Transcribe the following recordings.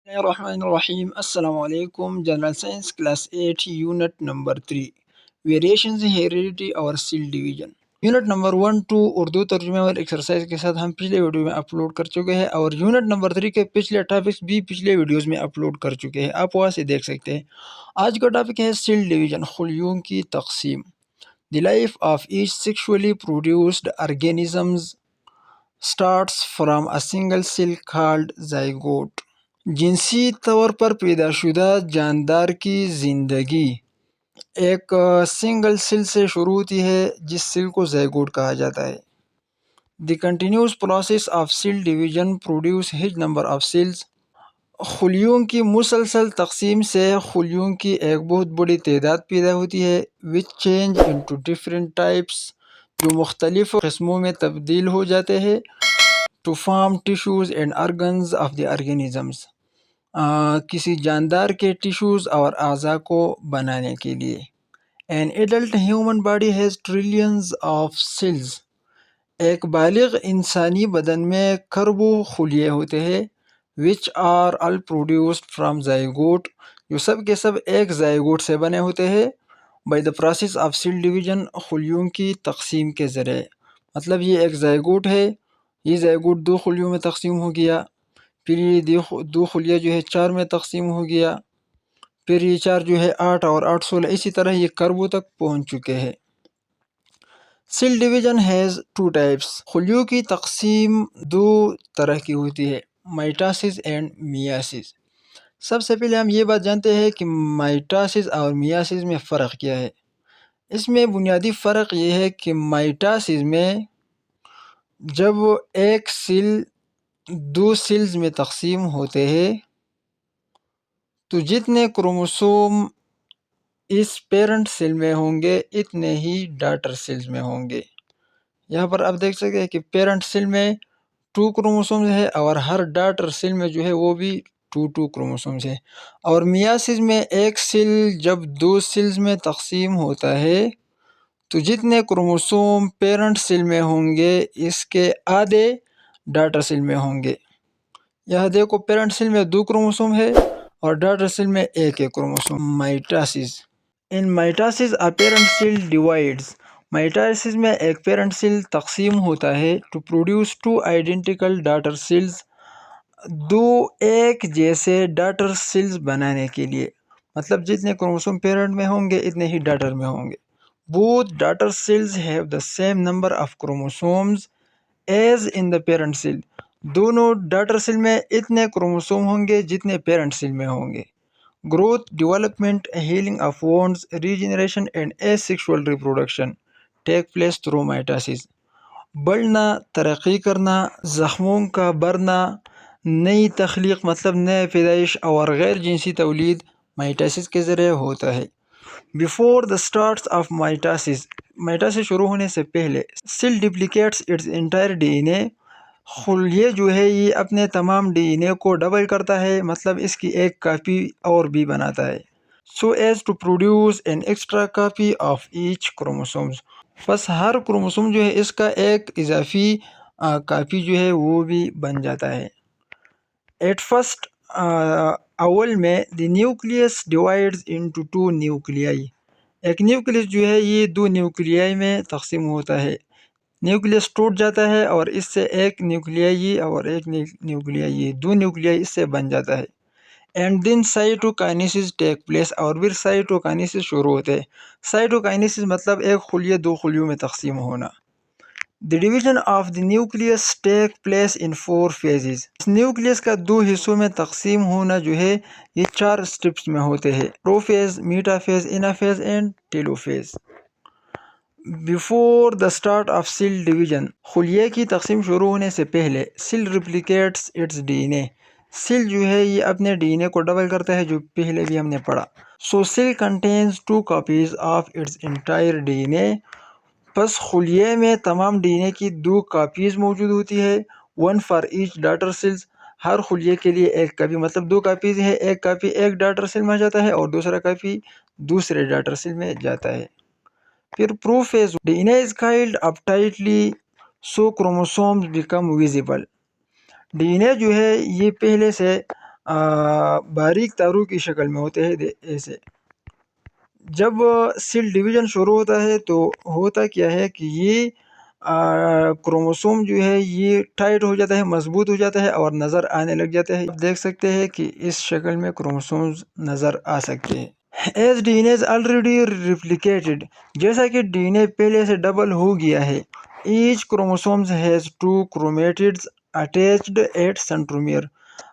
الرحمن الرحیم السلام علیکم general science class 8 unit number 3 variations heredity اور cell division unit number 1 2 Urdu ترجمے اور ایکسرسائز کے ساتھ ہم پچھلے ویڈیو میں اپلوڈ کر چکے ہیں اور یونٹ نمبر 3 کے پچھلے ٹاپکس بھی پچھلے ویڈیوز میں اپلوڈ کر چکے ہیں، آپ وہاں سے دیکھ سکتے ہیں۔ آج کا ٹاپک ہے سیل ڈویژن، خلیوں کی تقسیم۔ The life of each sexually produced organisms starts from a single cell called zygote۔ جنسی طور پر پیدا شدہ جاندار کی زندگی ایک سنگل سیل سے شروع ہوتی ہے جس سیل کو زائگوٹ کہا جاتا ہے۔ The continuous process of cell division produces huge number of cells. خلیوں کی مسلسل تقسیم سے خلیوں کی ایک بہت بڑی تعداد پیدا ہوتی ہے which change into different types، جو مختلف قسموں میں تبدیل ہو جاتے ہیں to form tissues and organs of the organisms، کسی جاندار کے ٹیشوز اور اعضاء کو بنانے کے لیے۔ An adult human body has trillions of cells۔ ایک بالغ انسانی بدن میں کروڑوں خلیے ہوتے ہیں which are all produced from zygote، جو سب کے سب ایک زائگوٹ سے بنے ہوتے ہیں by the process of cell division، خلیوں کی تقسیم کے ذریعے۔ مطلب یہ ایک زائگوٹ ہے، یہ زائگوٹ دو خلیوں میں تقسیم ہو گیا، پھر یہ دو خلیہ جو ہے 4 میں تقسیم ہو گیا، پھر یہ 4 جو ہے 8 اور 8 16، اسی طرح یہ کروڑوں تک پہنچ چکے ہیں۔ Cell division has 2 types. خلیوں کی تقسیم دو طرح کی ہوتی ہے، مائٹاسس اینڈ میاسس۔ سب سے پہلے ہم یہ بات جانتے ہیں کہ مائٹاسس اور میاسس میں فرق کیا ہے۔ اس میں بنیادی فرق یہ ہے کہ مائٹاسس میں جب ایک سیل 2 سیلز میں تقسیم ہوتے ہیں تو جتنے کروموسوم اس پیرنٹ سیل میں ہوں گے اتنے ہی ڈاٹر سیلز میں ہوں گے۔ یہاں پر آپ دیکھ سکتے ہیں کہ پیرنٹ سیل میں 2 کروموسومز ہے اور ہر ڈاٹر سیل میں جو ہے وہ بھی 2 کروموسومز ہے۔ اور میاسس میں ایک سیل جب 2 سیلز میں تقسیم ہوتا ہے تو جتنے کروموسوم پیرنٹ سیل میں ہوں گے اس کے آدھے ڈاٹر سیل میں ہوں گے۔ یہاں دیکھو پیرنٹ سیل میں 2 کروموسوم ہے اور ڈاٹر سیل میں ایک chromosome. Mitosis in mitosis a parent cell divides۔ Mitosis میں ایک پیرنٹ سیل تقسیم ہوتا ہے to produce 2 identical daughter cells، 2 ایک جیسے ڈاٹر سیلز بنانے کے لیے۔ مطلب جتنے کروموسوم پیرنٹ میں ہوں گے اتنے ہی ڈاٹر میں ہوں گے۔ Both daughter cells have the same number of chromosomes as in the parent cell۔ دونوں ڈاٹر سیل میں اتنے کروموسوم ہوں گے جتنے پیرنٹ سیل میں ہوں گے۔ Growth, development, healing of wounds, regeneration and asexual reproduction take place through mitosis۔ بڑھنا، ترقی کرنا، زخموں کا بھرنا، نئی تخلیق مطلب نئے پیدائش اور غیر جنسی تولید مائٹاسس کے ذریعے ہوتا ہے۔ Before the starts of mitosis، مائٹاسس شروع ہونے سے پہلے cell duplicates its entire DNA۔ خلیہ جو ہے یہ اپنے تمام ڈی این اے کو ڈبل کرتا ہے، مطلب اس کی ایک کاپی اور بھی بناتا ہے so as to produce an extra copy of each chromosomes۔ بس ہر کروموسوم جو ہے اس کا ایک اضافی کاپی جو ہے وہ بھی بن جاتا ہے۔ At first، اول میں the nucleus divides into 2 nuclei۔ ایک نیوکلیس جو ہے یہ 2 نیوکلیائی میں تقسیم ہوتا ہے۔ نیوکلیس ٹوٹ جاتا ہے اور اس سے ایک نیوکلیائی اور ایک نیوکلیائی، 2 نیوکلیائی اس سے بن جاتا ہے۔ اینڈ دین سائٹوکائنیسس ٹیک پلیس، اور پھر سائٹوکائنیسس شروع ہوتے ہیں۔ سائٹوکائنیسس مطلب ایک خلیہ 2 خلیوں میں تقسیم ہونا۔ The division of the nucleus take place in 4 phases۔ Nucleus کا 2 حصوں میں تقسیم ہونا جو ہے یہ 4 سٹیپس میں ہوتے ہیں، prophase, metaphase, anaphase and telophase. Before the start of cell division, خلیے کی تقسیم شروع ہونے سے پہلے cell replicates its D N A. Cell جو ہے یہ اپنے ڈی این اے کو ڈبل کرتا ہے، جو پہلے بھی ہم نے پڑھا۔ So cell contains 2 copies of its entire D N A. پس خلیے میں تمام ڈی این اے کی 2 کاپیز موجود ہوتی ہے، 1 فار ایچ ڈاٹر سیلز۔ ہر خلیے کے لیے ایک کاپی، مطلب 2 کاپیز ہے، ایک کاپی ایک ڈاٹر سیل میں جاتا ہے اور دوسرا کاپی دوسرے ڈاٹر سیل میں جاتا ہے۔ پھر prophase, D N A is coiled up tightly so chromosomes become visible. D N A جو ہے یہ پہلے سے باریک تاروں کی شکل میں ہوتے ہیں ایسے. جب سیل ڈویژن شروع ہوتا ہے تو ہوتا کیا ہے کہ یہ کروموسوم جو ہے یہ ٹائٹ ہو جاتا ہے، مضبوط ہو جاتا ہے اور نظر آنے لگ جاتا ہے. آپ دیکھ سکتے ہیں کہ اس شکل میں کروموسومز نظر آ سکتے ہیں. ایز ڈی این اے آلریڈی ریپلیکیٹڈ، جیسا کہ ڈی این اے پہلے سے ڈبل ہو گیا ہے. Each chromosomes has 2 chromatids attached at centromere.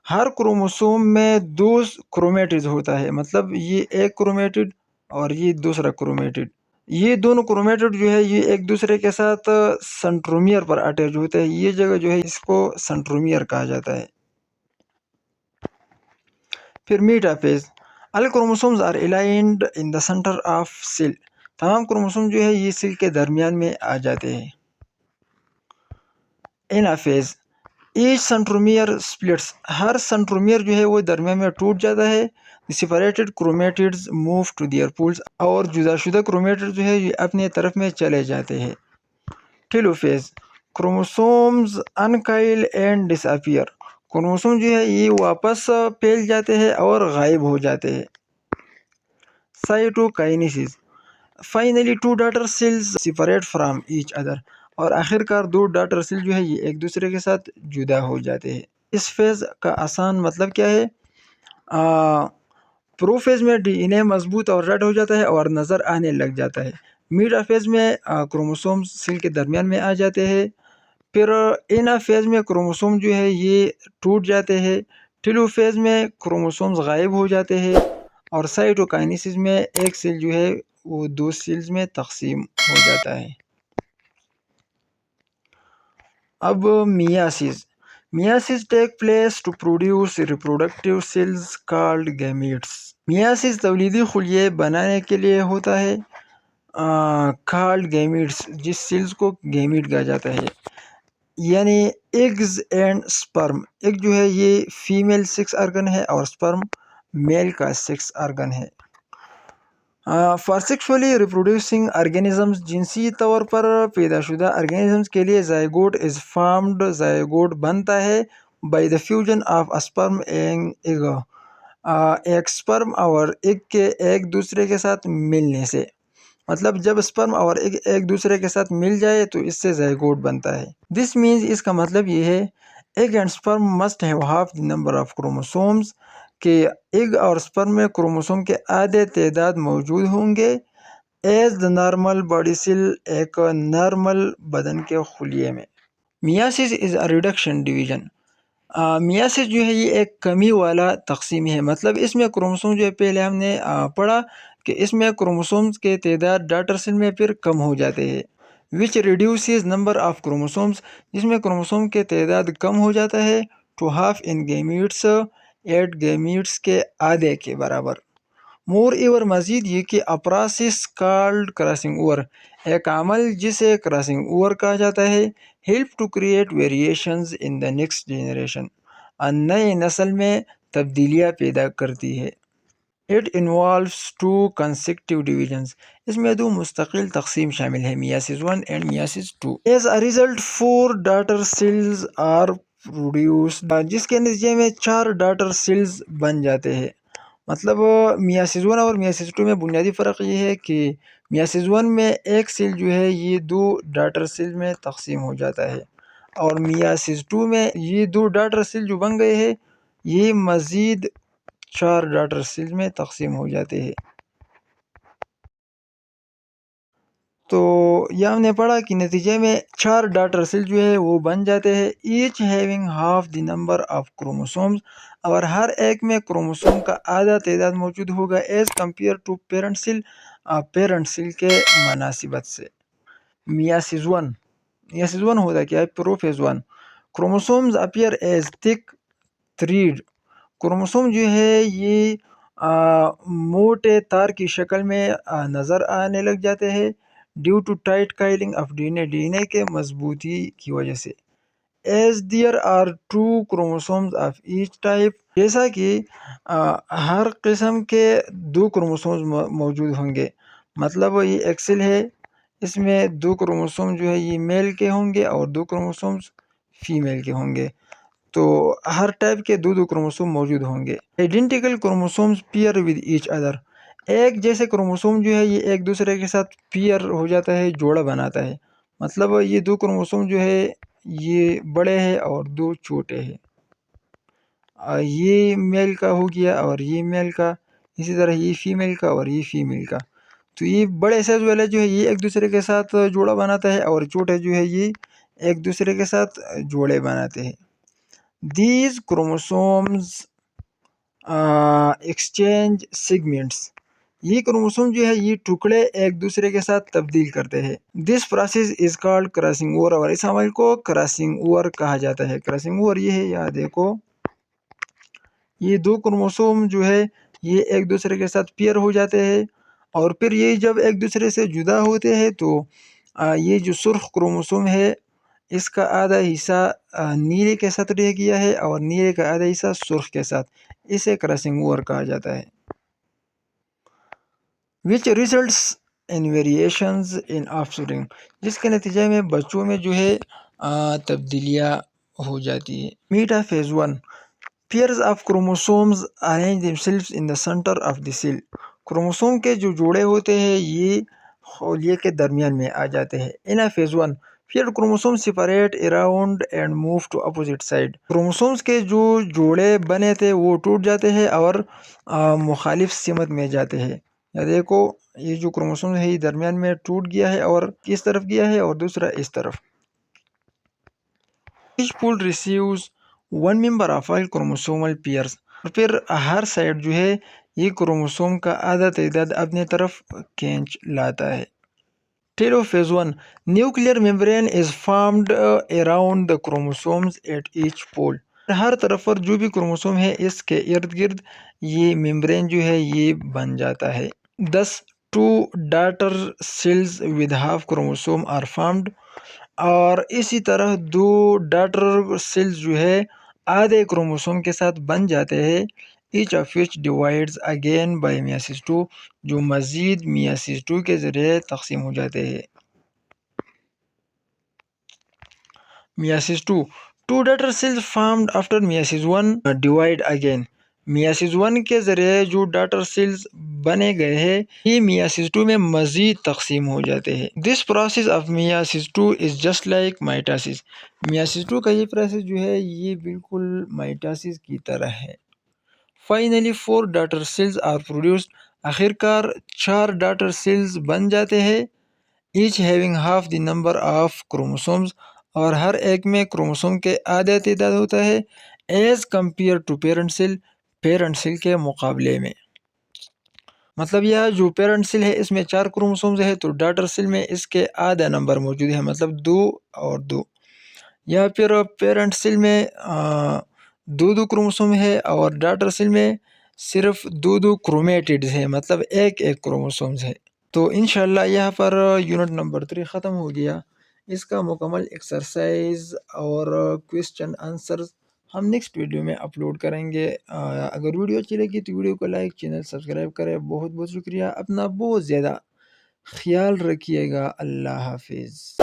ہر کروموسوم میں 2 کرومیٹڈز ہوتا ہے، مطلب یہ ایک کرومیٹڈ اور یہ دوسرا کرومیٹڈ. یہ دونوں کرومیٹڈ جو ہے یہ ایک دوسرے کے ساتھ سینٹرومیئر پر اٹیچ ہوتے ہیں. یہ جگہ جو ہے اس کو سینٹرومیئر کہا جاتا ہے. پھر metaphase. All chromosomes are aligned in the centre of cell. تمام کروموسوم جو ہے یہ سیل کے درمیان میں آ جاتے ہیں. اینا فیز. ایچ سینٹرومیئر سپلٹس. ہر سینٹرومیئر جو ہے وہ درمیان میں ٹوٹ جاتا ہے. Separated chromatids move to their poles. اور جدا شدہ کرومیٹڈ جو ہے یہ اپنے طرف میں چلے جاتے ہیں. Telophase. Chromosomes uncoil and disappear اپیئر. کروموسوم جو ہے یہ واپس پھیل جاتے ہیں اور غائب ہو جاتے ہیں. Cytokinesis. Finally 2 daughter cells separate from each other. اور آخر کار 2 ڈاٹر سیل جو ہے یہ ایک دوسرے کے ساتھ جدا ہو جاتے ہیں. اس فیز کا آسان مطلب کیا ہے؟ پرو فیز میں ڈی این اے مضبوط اور ریڈ ہو جاتا ہے اور نظر آنے لگ جاتا ہے. میڈا فیز میں کروموسوم سیل کے درمیان میں آ جاتے ہیں. پھر اینا فیز میں کروموسوم جو ہے یہ ٹوٹ جاتے ہیں. ٹیلو فیز میں کروموسومز غائب ہو جاتے ہیں. اور سائٹوکائنیسس میں ایک سیل جو ہے وہ 2 سیلز میں تقسیم ہو جاتا ہے. اب meiosis. Meiosis take place to produce reproductive cells called gametes. Meiosis تولیدی خلیے بنانے کے لیے ہوتا ہے کالڈ گیمیٹس، جس سیلز کو گیمیٹ کہا جاتا ہے. یعنی ایگز اینڈ سپرم. ایگ جو ہے یہ فیمیل سیکس آرگن ہے اور سپرم میل کا سیکس آرگن ہے. For sexually reproducing organisms. جنسی طور پر پیدا شدہ آرگینزمز کے لیے زائگوٹ از فارمڈ. زائگوٹ بنتا ہے by the fusion of sperm and egg. ایک سپرم اور ایگ کے ایک دوسرے کے ساتھ ملنے سے. مطلب جب سپرم اور ایگ ایک دوسرے کے ساتھ مل جائے تو اس سے زائگوٹ بنتا ہے. دس مینز، اس کا مطلب یہ ہے egg and sperm must have half the number of chromosomes, کہ ایگ اور سپرم میں کروموسوم کے آدھے تعداد موجود ہوں گے. As the normal body cell, ایک نارمل بدن کے خلیے میں. میاسس از اے ریڈکشن ڈویژن. میاسس جو ہے یہ ایک کمی والا تقسیم ہے. مطلب اس میں کروموسوم جو ہے پہلے ہم نے پڑھا کہ اس میں کروموسومز کے تعداد ڈاٹر سیل میں پھر کم ہو جاتے ہیں. Which reduces number of chromosomes, جس میں کروموسوم کے تعداد کم ہو جاتا ہے to half in gametes, 8 gametes کے آدھے کے برابر. مور ایور، مزید یہ کہ اپراسس کالڈ کراسنگ اوور، ایک عمل جسے کراسنگ اوور کہا جاتا ہے، help to create variations in the next generation, نئے نسل میں تبدیلیاں پیدا کرتی ہے. It involves 2 consecutive divisions. اس میں 2 مستقل تقسیم شامل ہے، meiosis 1 and meiosis 2. As a result 4 daughter cells are produced. جس کے نتیجے میں 4 daughter cells بن جاتے ہیں. مطلب meiosis 1 اور meiosis 2 میں بنیادی فرق یہ ہے کہ meiosis 1 میں ایک سیل جو ہے یہ 2 daughter cells میں تقسیم ہو جاتا ہے، اور meiosis 2 میں یہ 2 daughter cells جو بن گئے ہیں یہ مزید 4 ڈاٹر سیل میں تقسیم ہو جاتے ہیں. تو یہ ہم نے پڑھا کہ نتیجے میں 4 ڈاٹر سیل جو ہے وہ بن جاتے ہیں، each having half the number of chromosomes, اور ہر ایک میں کروموسوم کا آدھا تعداد موجود ہوگا as compare to parent cell, parent cell کے مناسبت سے. میاسس 1. میاسس 1 ہوتا کیا ہے؟ پروفیز 1. کروموسومز اپیئر ایز تھک تھریڈ. کروموسوم جو ہے یہ موٹے تار کی شکل میں نظر آنے لگ جاتے ہیں due to tight coiling of D N A, D N A کے مضبوطی کی وجہ سے. As there are 2 chromosomes of each type, جیسا کہ ہر قسم کے 2 کروموسومز موجود ہوں گے. مطلب یہ ایکسل ہے، اس میں 2 کروموسوم جو ہے یہ میل کے ہوں گے اور 2 کروموسومز فیمیل کے ہوں گے. تو ہر ٹائپ کے دو کروموسوم موجود ہوں گے. Identical chromosomes pair with each other. ایک جیسے کروموسوم جو ہے یہ ایک دوسرے کے ساتھ پیئر ہو جاتا ہے، جوڑا بناتا ہے. مطلب یہ دو کروموسوم جو ہے یہ بڑے ہیں اور دو چھوٹے ہیں. یہ میل کا ہو گیا اور یہ میل کا، اسی طرح یہ فیمیل کا اور یہ فیمیل کا. تو یہ بڑے سائز والا جو ہے یہ ایک دوسرے کے ساتھ جوڑا بناتا ہے اور چھوٹے جو ہے یہ ایک دوسرے کے ساتھ جوڑے بناتے ہیں. These chromosomes exchange segments. یہ کروموسوم جو ہے یہ ٹکڑے ایک دوسرے کے ساتھ تبدیل کرتے ہیں. This process is called crossing over, اور اس عمل کو کراسنگ اوور کہا جاتا ہے. کراسنگ اوور یہ ہے، یہاں دیکھو یہ دو کروموسوم جو ہے یہ ایک دوسرے کے ساتھ پیئر ہو جاتے ہیں، اور پھر یہ جب ایک دوسرے سے جدا ہوتے ہیں تو یہ جو سرخ کروموسوم ہے اس کا آدھا حصہ نیلے کے ساتھ رہ گیا ہے اور نیلے کا آدھا حصہ سرخ کے ساتھ. اسے کراسنگ اوور کہا جاتا ہے. which results in variations in offspring، جس کے نتیجے میں بچوں میں جو ہے تبدیلیاں ہو جاتی ہے. Meta phase 1، pairs of chromosomes arrange themselves in the center of the cell. Chromosome کے جو جوڑے ہوتے ہیں یہ خلیے کے درمیان میں آ جاتے ہیں. in a phase 1 paired chromosomes separate around and move to opposite side. Chromosomes کے جو جوڑے بنے تھے وہ ٹوٹ جاتے ہیں اور مخالف سمت میں جاتے ہیں. یا دیکھو یہ جو کروموسوم ہے یہ درمیان میں ٹوٹ گیا ہے اور کس طرف گیا ہے اور دوسرا اس طرف. each pool receives one member of all chromosomal pairs. اور پھر ہر سائڈ جو ہے یہ کروموسوم کا آدھا تعداد اپنے طرف کھینچ لاتا ہے. ٹیلوفیز 1، nuclear membrane is formed around the chromosomes at each pole. ہر طرف پر جو بھی کروموسوم ہے اس کے ارد گرد یہ ممبرین جو ہے یہ بن جاتا ہے. Thus two daughter cells with half chromosome are formed. اور اسی طرح دو ڈاٹر سیلز جو ہے آدھے کروموسوم کے ساتھ بن جاتے ہیں. each of which divides again by meiosis 2، جو مزید meiosis 2 کے ذریعے تقسیم ہو جاتے ہیں. meiosis 2، two daughter cells formed after meiosis 1 divide again. meiosis 1 کے ذریعے جو ڈاٹر سیلز بنے گئے ہیں یہ meiosis 2 میں مزید تقسیم ہو جاتے ہیں. This process of meiosis 2 is just like mitosis. meiosis 2 کا یہ پروسیس جو ہے یہ بالکل mitosis کی طرح ہے. Finally 4 daughter cells are produced. آخر کار 4 ڈاٹر سیلز بن جاتے ہیں. each having half the number of chromosomes، اور ہر ایک میں کروموسوم کے آدھا تعداد ہوتا ہے as compared to parent cell، parent cell کے مقابلے میں. مطلب یہ جو پیرنٹ سیل ہے اس میں 4 کروموسومز ہے تو ڈاٹر سیل میں اس کے آدھا نمبر موجود ہے، مطلب 2 اور 2. یا پھر پیرنٹ سیل میں 2 کروموسوم ہے اور ڈاٹر سیل میں صرف 2 کرومیٹڈز ہے، مطلب ایک کروموسومز ہے. تو انشاءاللہ یہاں پر یونٹ نمبر 3 ختم ہو گیا. اس کا مکمل ایکسرسائز اور کویسچن آنسرز ہم نیکسٹ ویڈیو میں اپلوڈ کریں گے. اگر ویڈیو اچھی لگی تو ویڈیو کو لائک، چینل سبسکرائب کریں. بہت بہت شکریہ. اپنا بہت زیادہ خیال رکھیے گا. اللہ حافظ.